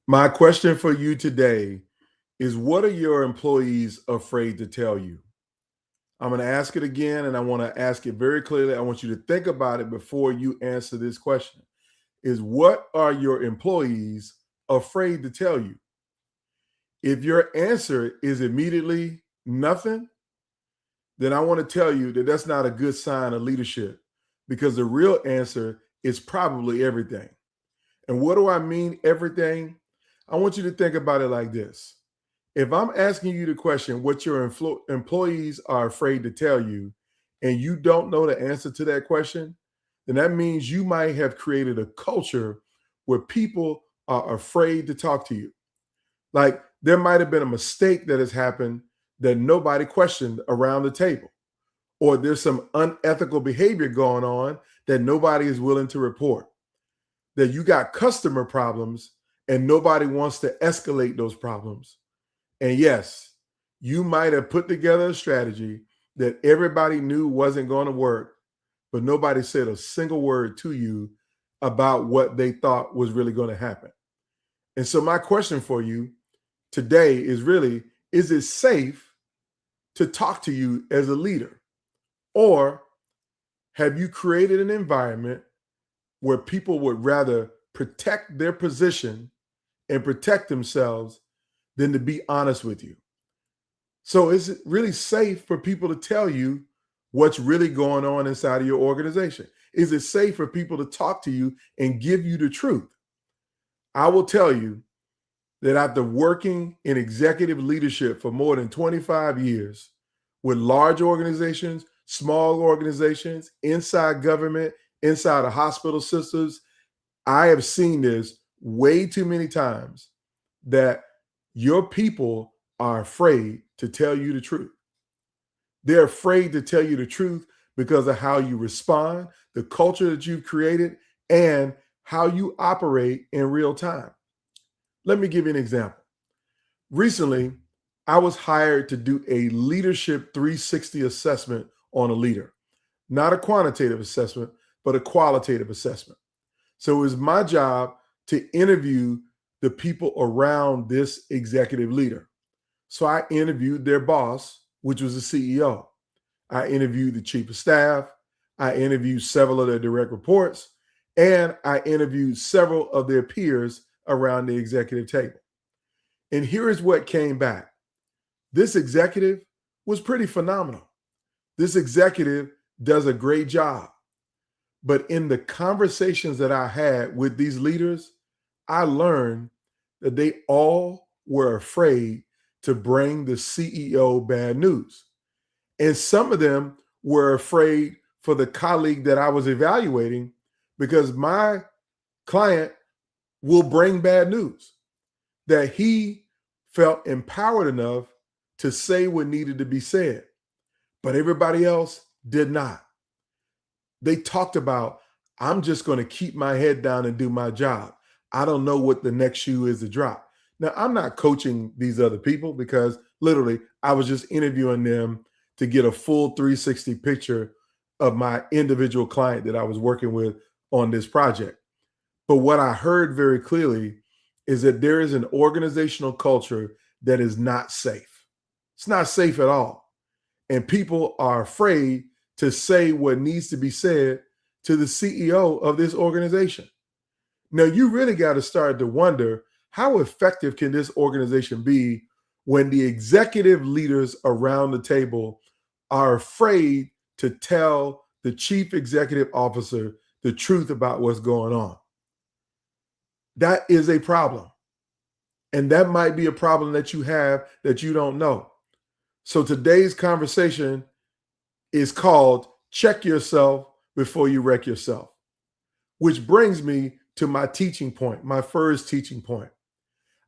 My question for you today is, what are your employees afraid to tell you? I'm going to ask it again, and I want to ask it very clearly. I want you to think about it before you answer this question. Is, what are your employees afraid to tell you? If your answer is immediately nothing, then I want to tell you that that's not a good sign of leadership, because the real answer is probably everything. And what do I mean, everything? I want you to think about it like this. If I'm asking you the question, what your employees are afraid to tell you, and you don't know the answer to that question, then that means you might have created a culture where people are afraid to talk to you. Like, there might have been a mistake that has happened that nobody questioned around the table, or there's some unethical behavior going on that nobody is willing to report, that you got customer problems and nobody wants to escalate those problems. And yes, you might have put together a strategy that everybody knew wasn't going to work, but nobody said a single word to you about what they thought was really going to happen. And so my question for you today is really, is it safe to talk to you as a leader? Or have you created an environment where people would rather protect their position and protect themselves than to be honest with you? So is it really safe for people to tell you what's really going on inside of your organization? Is it safe for people to talk to you and give you the truth? I will tell you that after working in executive leadership for more than 25 years with large organizations, small organizations, inside government, inside of hospital systems, I have seen this way too many times, that your people are afraid to tell you the truth. They're afraid to tell you the truth because of how you respond, the culture that you've created, and how you operate in real time. Let me give you an example. Recently, I was hired to do a leadership 360 assessment on a leader, not a quantitative assessment, but a qualitative assessment. So it was my job to interview the people around this executive leader. So I interviewed their boss, which was the CEO. I interviewed the chief of staff. I interviewed several of their direct reports, and I interviewed several of their peers around the executive table. And here is what came back. This executive was pretty phenomenal. This executive does a great job. But in the conversations that I had with these leaders, I learned that they all were afraid to bring the CEO bad news. And some of them were afraid for the colleague that I was evaluating, because my client will bring bad news, that he felt empowered enough to say what needed to be said, but everybody else did not. They talked about, I'm just going to keep my head down and do my job. I don't know what the next shoe is to drop. Now, I'm not coaching these other people, because literally I was just interviewing them to get a full 360 picture of my individual client that I was working with on this project. But what I heard very clearly is that there is an organizational culture that is not safe. It's not safe at all. And people are afraid to say what needs to be said to the CEO of this organization. Now, you really got to start to wonder, how effective can this organization be when the executive leaders around the table are afraid to tell the chief executive officer the truth about what's going on? That is a problem. And that might be a problem that you have that you don't know. So today's conversation is called Check Yourself Before You Wreck Yourself, which brings me to my teaching point, my first teaching point.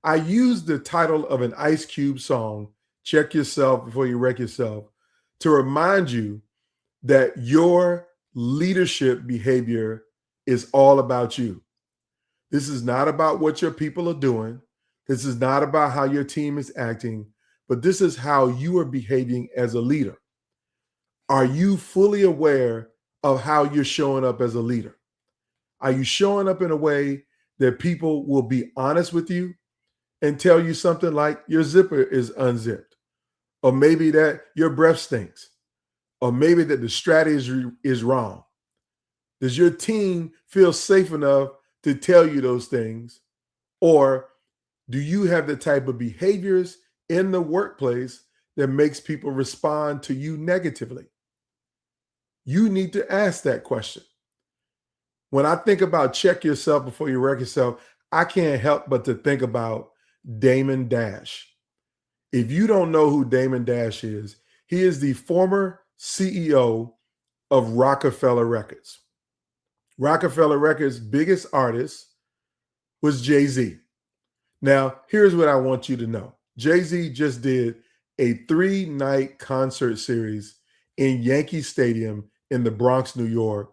I used the title of an Ice Cube song, Check Yourself Before You Wreck Yourself, to remind you that your leadership behavior is all about you. This is not about what your people are doing. This is not about how your team is acting, but this is how you are behaving as a leader. Are you fully aware of how you're showing up as a leader? Are you showing up in a way that people will be honest with you and tell you something like your zipper is unzipped, or maybe that your breath stinks, or maybe that the strategy is wrong? Does your team feel safe enough to tell you those things? Or do you have the type of behaviors in the workplace that makes people respond to you negatively? You need to ask that question. When I think about check yourself before you wreck yourself, I can't help but to think about Damon Dash. If you don't know who Damon Dash is, he is the former CEO of Rockefeller Records. Rockefeller Records' biggest artist was Jay-Z. Now, here's what I want you to know. Jay-Z just did a 3-night concert series in Yankee Stadium in the Bronx, New York,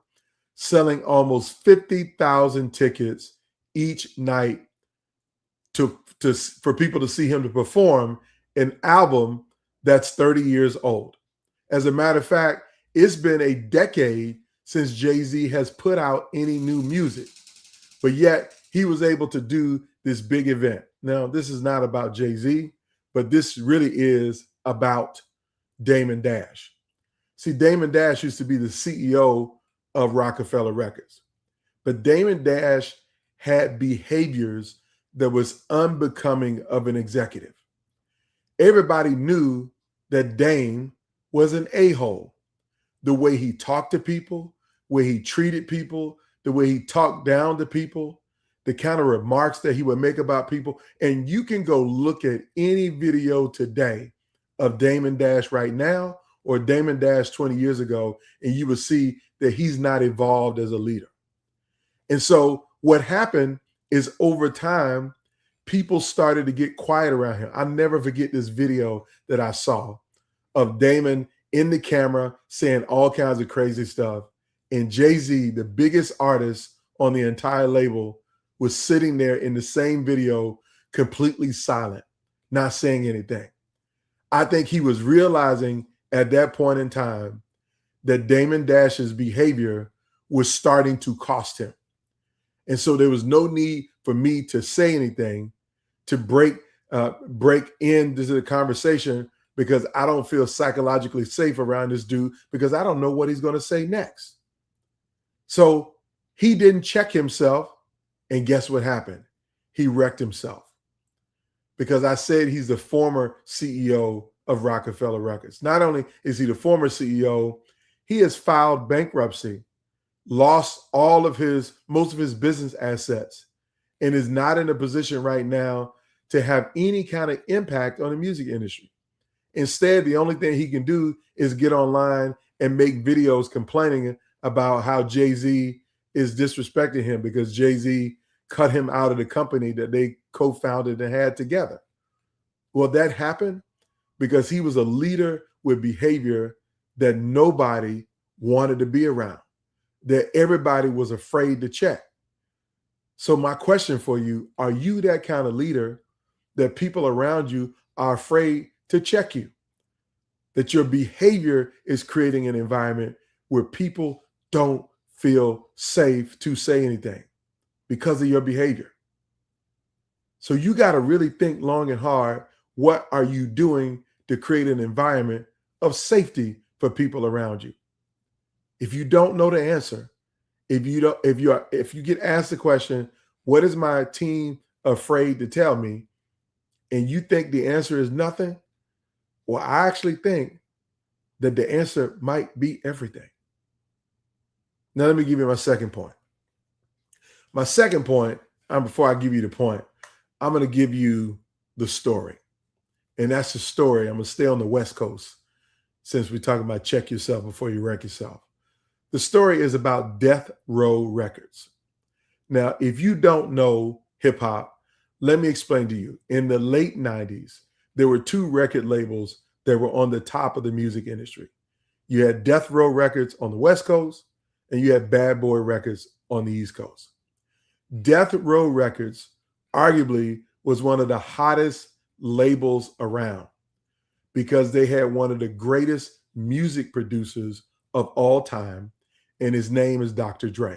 selling almost 50,000 tickets each night for people to see him to perform an album that's 30 years old. As a matter of fact, it's been a decade since Jay-Z has put out any new music, but yet he was able to do this big event. Now, this is not about Jay-Z, but this really is about Damon Dash. See, Damon Dash used to be the CEO of Rockefeller Records, but Damon Dash had behaviors that was unbecoming of an executive. Everybody knew that Dame was an a-hole. The way he talked to people, where he treated people, the way he talked down to people, the kind of remarks that he would make about people. And you can go look at any video today of Damon Dash right now or Damon Dash 20 years ago, and you will see that he's not evolved as a leader. And so what happened is over time, people started to get quiet around him. I'll never forget this video that I saw of Damon in the camera saying all kinds of crazy stuff. And Jay-Z, the biggest artist on the entire label, was sitting there in the same video, completely silent, not saying anything. I think he was realizing at that point in time that Damon Dash's behavior was starting to cost him. And so there was no need for me to say anything to break into the conversation, because I don't feel psychologically safe around this dude because I don't know what he's going to say next. So he didn't check himself, and guess what happened? He wrecked himself, because I said he's the former CEO of Rockefeller Records. Not only is he the former CEO, he has filed bankruptcy, lost most of his business assets, and is not in a position right now to have any kind of impact on the music industry. Instead, the only thing he can do is get online and make videos complaining about how Jay-Z is disrespecting him because Jay-Z cut him out of the company that they co-founded and had together. Well, that happened because he was a leader with behavior that nobody wanted to be around, that everybody was afraid to check. So my question for you, are you that kind of leader that people around you are afraid to check you? That your behavior is creating an environment where people don't feel safe to say anything because of your behavior. So you got to really think long and hard. What are you doing to create an environment of safety for people around you? If you don't know the answer, if you get asked the question, what is my team afraid to tell me? And you think the answer is nothing, well, I actually think that the answer might be everything. Now, let me give you my second point. My second point, before I give you the point, I'm going to give you the story. And that's the story. I'm going to stay on the West Coast. since we're talking about check yourself before you wreck yourself. The story is about Death Row Records. Now, if you don't know hip hop, let me explain to you. In the late 90s, there were two record labels that were on the top of the music industry. You had Death Row Records on the West Coast, and you had Bad Boy Records on the East Coast. Death Row Records arguably was one of the hottest labels around because they had one of the greatest music producers of all time, and his name is Dr. Dre.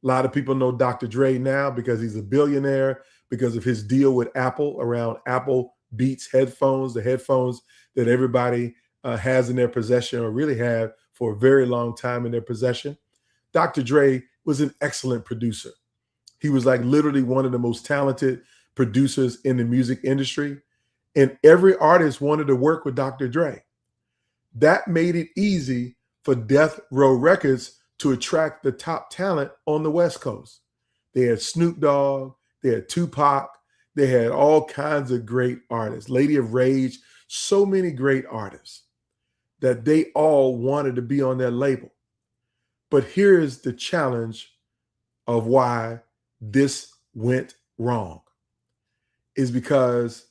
A lot of people know Dr. Dre now because he's a billionaire, because of his deal with Apple around Apple Beats headphones, the headphones that everybody has in their possession or really have for a very long time in their possession. Dr. Dre was an excellent producer. He was like literally one of the most talented producers in the music industry. And every artist wanted to work with Dr. Dre. That made it easy for Death Row Records to attract the top talent on the West Coast. They had Snoop Dogg, they had Tupac, they had all kinds of great artists, Lady of Rage, so many great artists that they all wanted to be on their label. But here is the challenge of why this went wrong, is because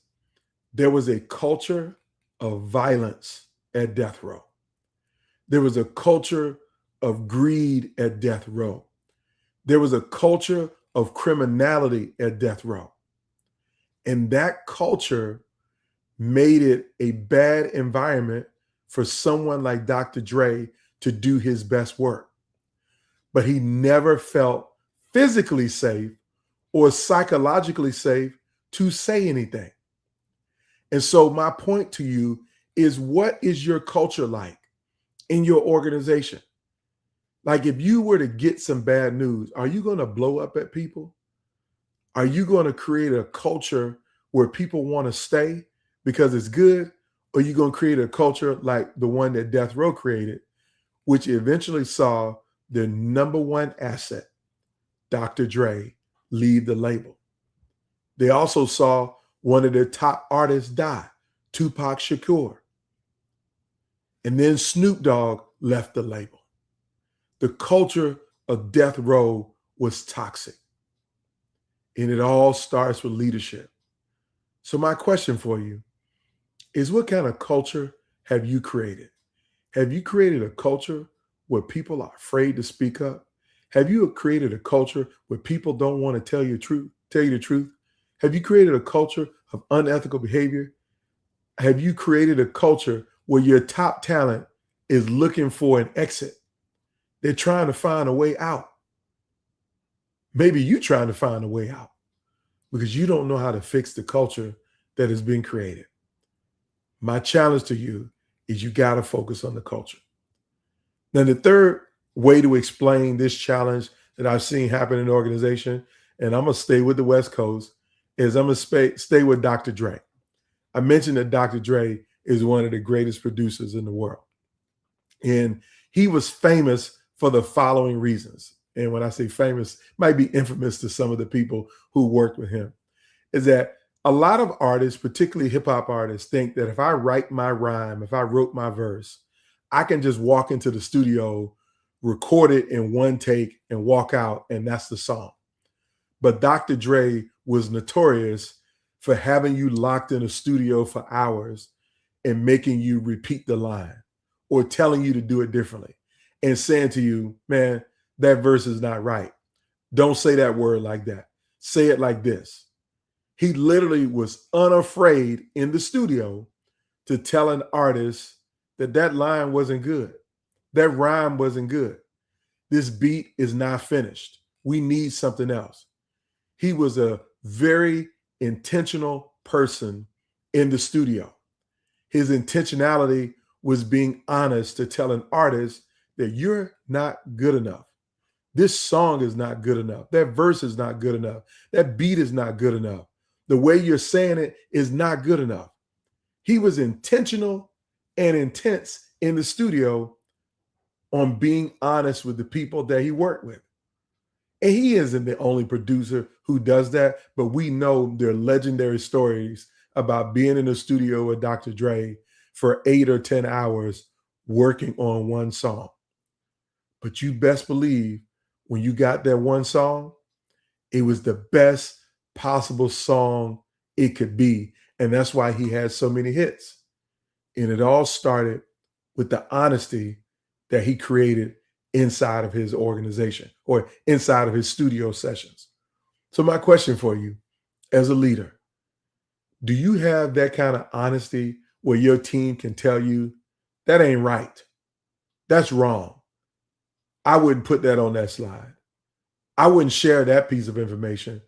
there was a culture of violence at Death Row. There was a culture of greed at Death Row. There was a culture of criminality at Death Row. And that culture made it a bad environment for someone like Dr. Dre to do his best work. But he never felt physically safe or psychologically safe to say anything. And so my point to you is, what is your culture like in your organization? Like, if you were to get some bad news, are you going to blow up at people? Are you going to create a culture where people want to stay because it's good? Or are you going to create a culture like the one that Death Row created, which eventually saw their number one asset, Dr. Dre, leave the label? They also saw one of their top artists die, Tupac Shakur. And then Snoop Dogg left the label. The culture of Death Row was toxic. And it all starts with leadership. So my question for you is, what kind of culture have you created? Have you created a culture where people are afraid to speak up? Have you created a culture where people don't want to tell you the truth? Have you created a culture of unethical behavior? Have you created a culture where your top talent is looking for an exit? They're trying to find a way out. Maybe you're trying to find a way out because you don't know how to fix the culture that has been created. My challenge to you is, you got to focus on the culture. Now, the third way to explain this challenge that I've seen happen in the organization, and I'm going to stay with the West Coast, is I'm going to stay with Dr. Dre. I mentioned that Dr. Dre is one of the greatest producers in the world. And he was famous for the following reasons. And when I say famous, might be infamous to some of the people who worked with him, is that a lot of artists, particularly hip hop artists, think that if I write my rhyme, if I wrote my verse, I can just walk into the studio, record it in one take, and walk out, and that's the song. But Dr. Dre was notorious for having you locked in a studio for hours and making you repeat the line or telling you to do it differently and saying to you, man, that verse is not right. Don't say that word like that. Say it like this. He literally was unafraid in the studio to tell an artist that that line wasn't good. That rhyme wasn't good. This beat is not finished. We need something else. He was a very intentional person in the studio. His intentionality was being honest to tell an artist that you're not good enough. This song is not good enough. That verse is not good enough. That beat is not good enough. The way you're saying it is not good enough. He was intentional and intense in the studio on being honest with the people that he worked with. And he isn't the only producer who does that, but we know there are legendary stories about being in the studio with Dr. Dre for 8 or 10 hours working on one song. But you best believe when you got that one song, it was the best possible song it could be. And that's why he had so many hits. And it all started with the honesty that he created inside of his organization or inside of his studio sessions. So my question for you as a leader, do you have that kind of honesty where your team can tell you that ain't right? That's wrong. I wouldn't put that on that slide. I wouldn't share that piece of information.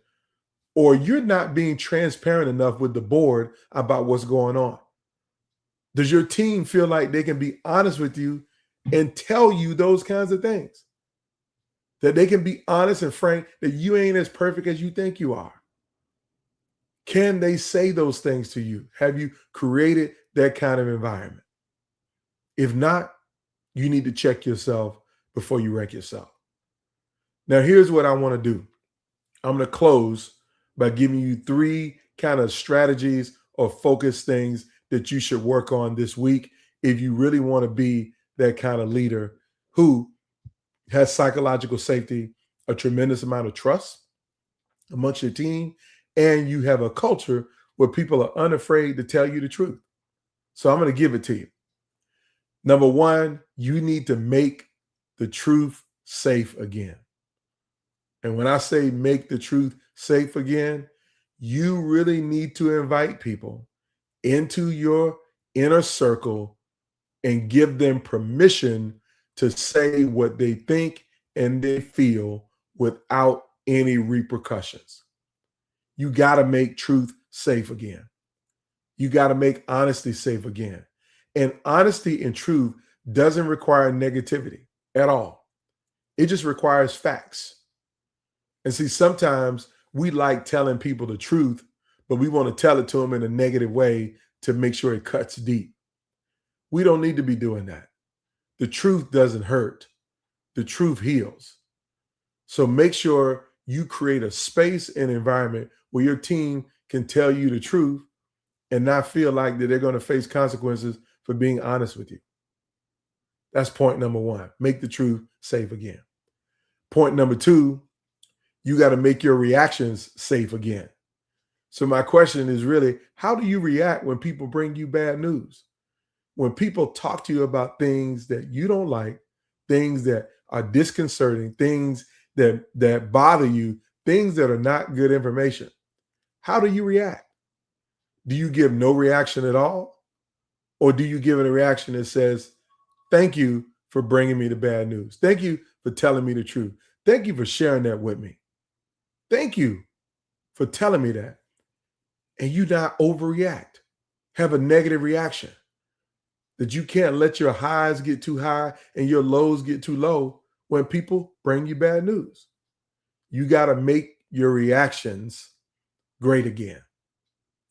Or you're not being transparent enough with the board about what's going on. Does your team feel like they can be honest with you and tell you those kinds of things? That they can be honest and frank that you ain't as perfect as you think you are? Can they say those things to you? Have you created that kind of environment? If not, you need to check yourself before you wreck yourself. Now, here's what I want to do. I'm going to close by giving you 3 kind of strategies or focus things that you should work on this week if you really want to be that kind of leader who has psychological safety, a tremendous amount of trust amongst your team, and you have a culture where people are unafraid to tell you the truth. So I'm going to give it to you. Number 1, you need to make the truth safe again. And when I say make the truth safe again, you really need to invite people into your inner circle and give them permission to say what they think and they feel without any repercussions. You got to make truth safe again. You got to make honesty safe again. And honesty and truth doesn't require negativity at all. It just requires facts. And see, sometimes we like telling people the truth, but we want to tell it to them in a negative way to make sure it cuts deep. We don't need to be doing that. The truth doesn't hurt. The truth heals. So make sure you create a space and environment where your team can tell you the truth and not feel like that they're going to face consequences for being honest with you. That's point number 1. Make the truth safe again. Point number 2, you got to make your reactions safe again. So my question is really, how do you react when people bring you bad news? When people talk to you about things that you don't like, things that are disconcerting, things that bother you, things that are not good information, how do you react? Do you give no reaction at all? Or do you give it a reaction that says, thank you for bringing me the bad news. Thank you for telling me the truth. Thank you for sharing that with me. Thank you for telling me that. And you not overreact, have a negative reaction. That you can't let your highs get too high and your lows get too low when people bring you bad news. You got to make your reactions great again.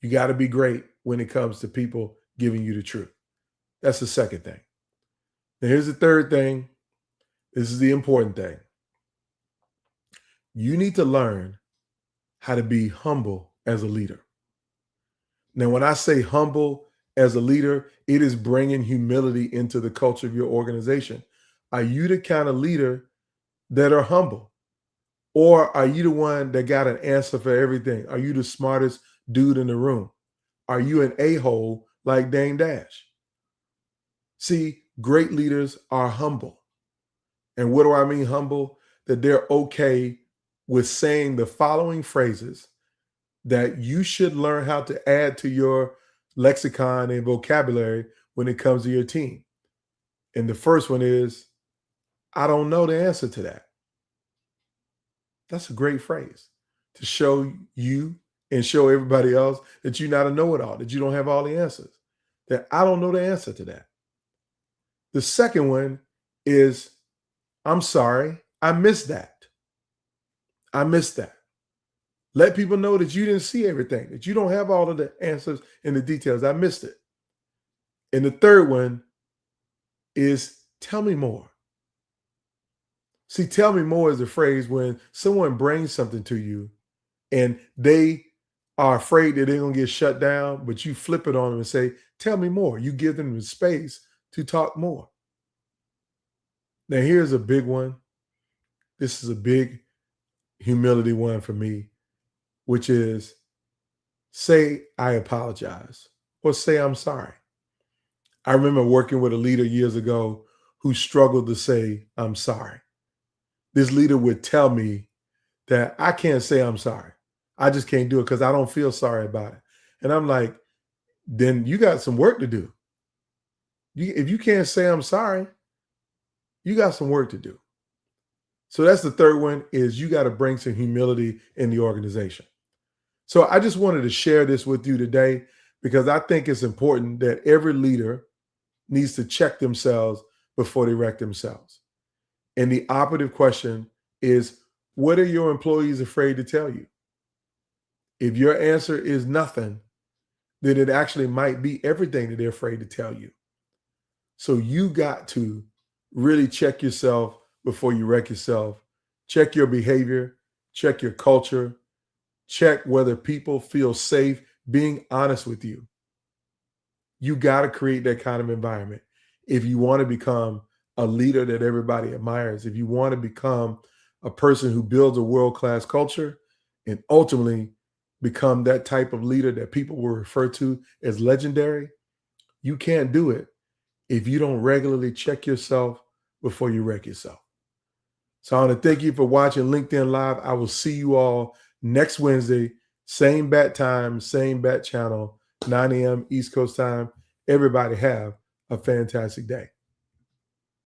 You got to be great when it comes to people giving you the truth. That's the second thing. Now, here's the third thing. This is the important thing. You need to learn how to be humble as a leader. Now, when I say humble as a leader, it is bringing humility into the culture of your organization. Are you the kind of leader that are humble? Or are you the one that got an answer for everything? Are you the smartest dude in the room? Are you an a-hole like Dame Dash? See, great leaders are humble. And what do I mean humble? That they're okay with saying the following phrases that you should learn how to add to your lexicon and vocabulary when it comes to your team. And the first one is, I don't know the answer to that. That's a great phrase to show you and show everybody else that you're not a know-it-all, that you don't have all the answers, that I don't know the answer to that. The second one is, I'm sorry, I missed that. I missed that. Let people know that you didn't see everything, that you don't have all of the answers and the details. I missed it. And the third one is, tell me more. See, tell me more is the phrase when someone brings something to you and they are afraid that they're going to get shut down, but you flip it on them and say, tell me more. You give them the space to talk more. Now, here's a big one. This is a big humility one for me, which is say, I apologize, or say, I'm sorry. I remember working with a leader years ago who struggled to say, I'm sorry. This leader would tell me that I can't say I'm sorry. I just can't do it because I don't feel sorry about it. And I'm like, then you got some work to do. If you can't say I'm sorry, you got some work to do. So that's the third one, is you got to bring some humility in the organization. So I just wanted to share this with you today because I think it's important that every leader needs to check themselves before they wreck themselves. And the operative question is, what are your employees afraid to tell you? If your answer is nothing, then it actually might be everything that they're afraid to tell you. So you got to really check yourself before you wreck yourself. Check your behavior, check your culture, check whether people feel safe being honest with you. You got to create that kind of environment. If you want to become a leader that everybody admires, if you want to become a person who builds a world-class culture and ultimately become that type of leader that people will refer to as legendary, you can't do it if you don't regularly check yourself before you wreck yourself. So I want to thank you for watching LinkedIn Live. I will see you all next Wednesday, same bat time, same bat channel, 9 a.m. East Coast time. Everybody have a fantastic day.